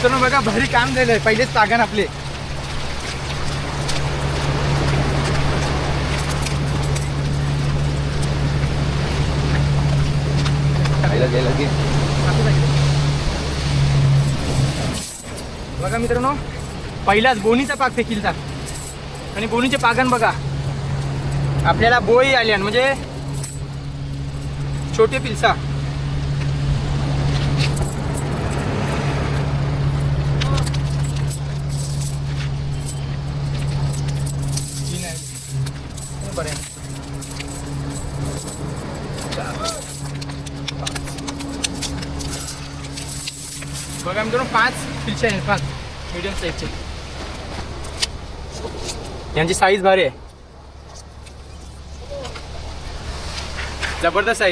मित्रांनो बघा भारी काम झालंय, पहिलेच पागण आपले. बघा मित्रांनो पहिलाच बोनीचा पाक फेकीलचा आणि बोनीचे पागण बघा आपल्याला बोई आल्या म्हणजे छोटे पिलसा. बघा मित्रांनो 5 पिलशे आहेत, 5 मीडियम साईजचे. यांची साईज भारी आहे, जबरदस्त साईज.